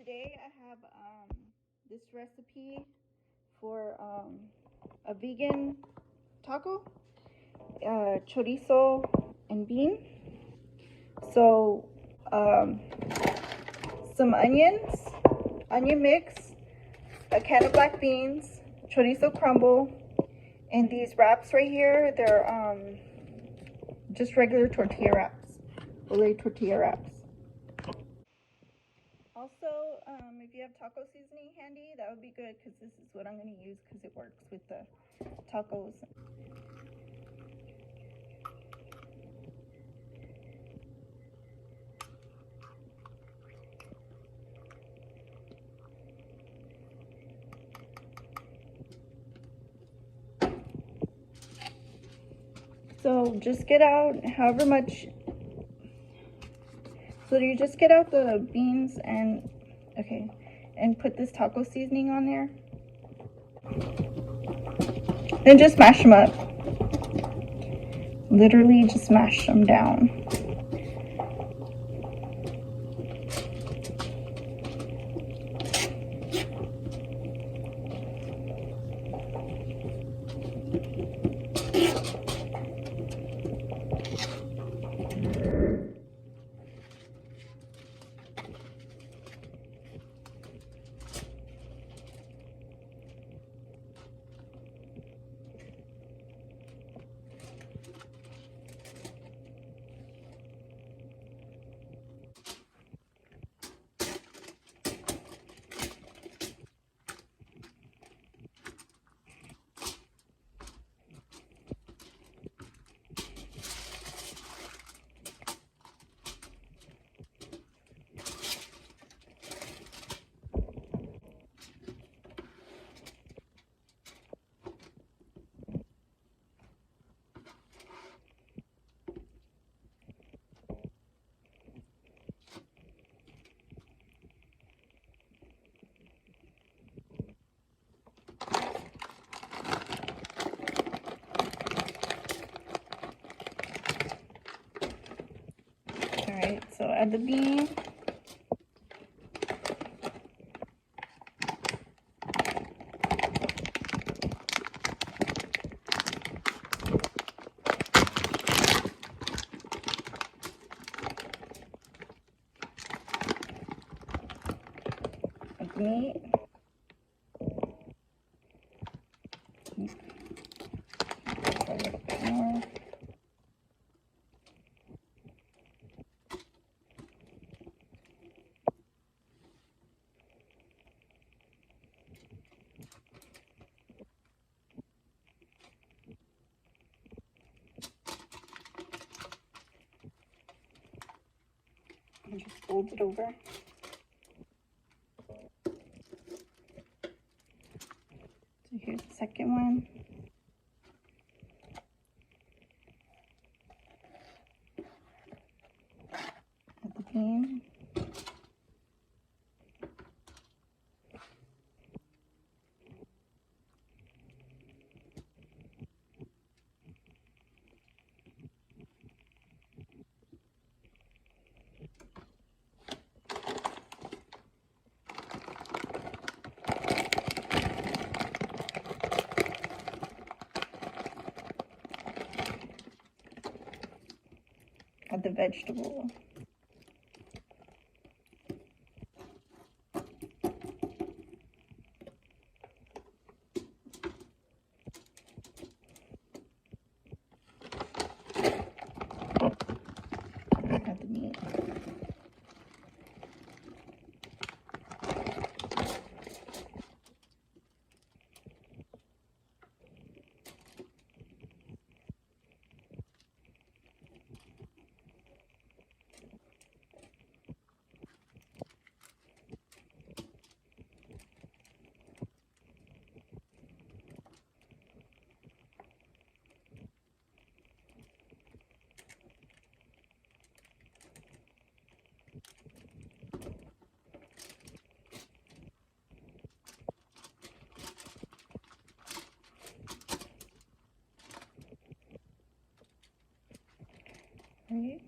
today I have this recipe for a vegan taco, chorizo and bean. So um, some onions, onion mix, a can of black beans, chorizo crumble, and these wraps right here, they're just regular tortilla wraps, ole tortilla wraps. Also, if you have taco seasoning handy, that would be good because this is what I'm going to use because it works with the tacos. So just get out however much. So you just get out the beans and, okay, and put this taco seasoning on there. Then just mash them up. Literally just mash them down. Alright, so add the bean. Add the meat. A little bit more. And just fold it over. So here's the second one. Add the bean. Add the vegetable. Add the meat. Right.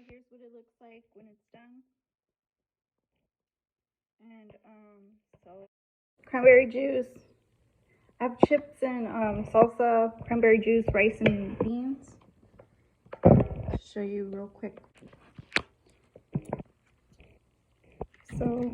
here's what it looks like when it's done. And so cranberry juice. I have chips and salsa, cranberry juice, rice, and beans. I'll show you real quick. So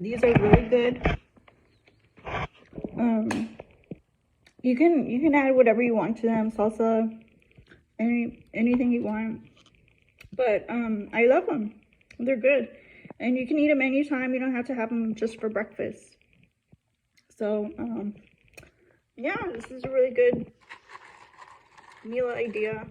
these are really good. You can add whatever you want to them, salsa, anything you want. But I love them. They're good, and you can eat them anytime. You don't have to have them just for breakfast. So yeah, this is a really good meal idea.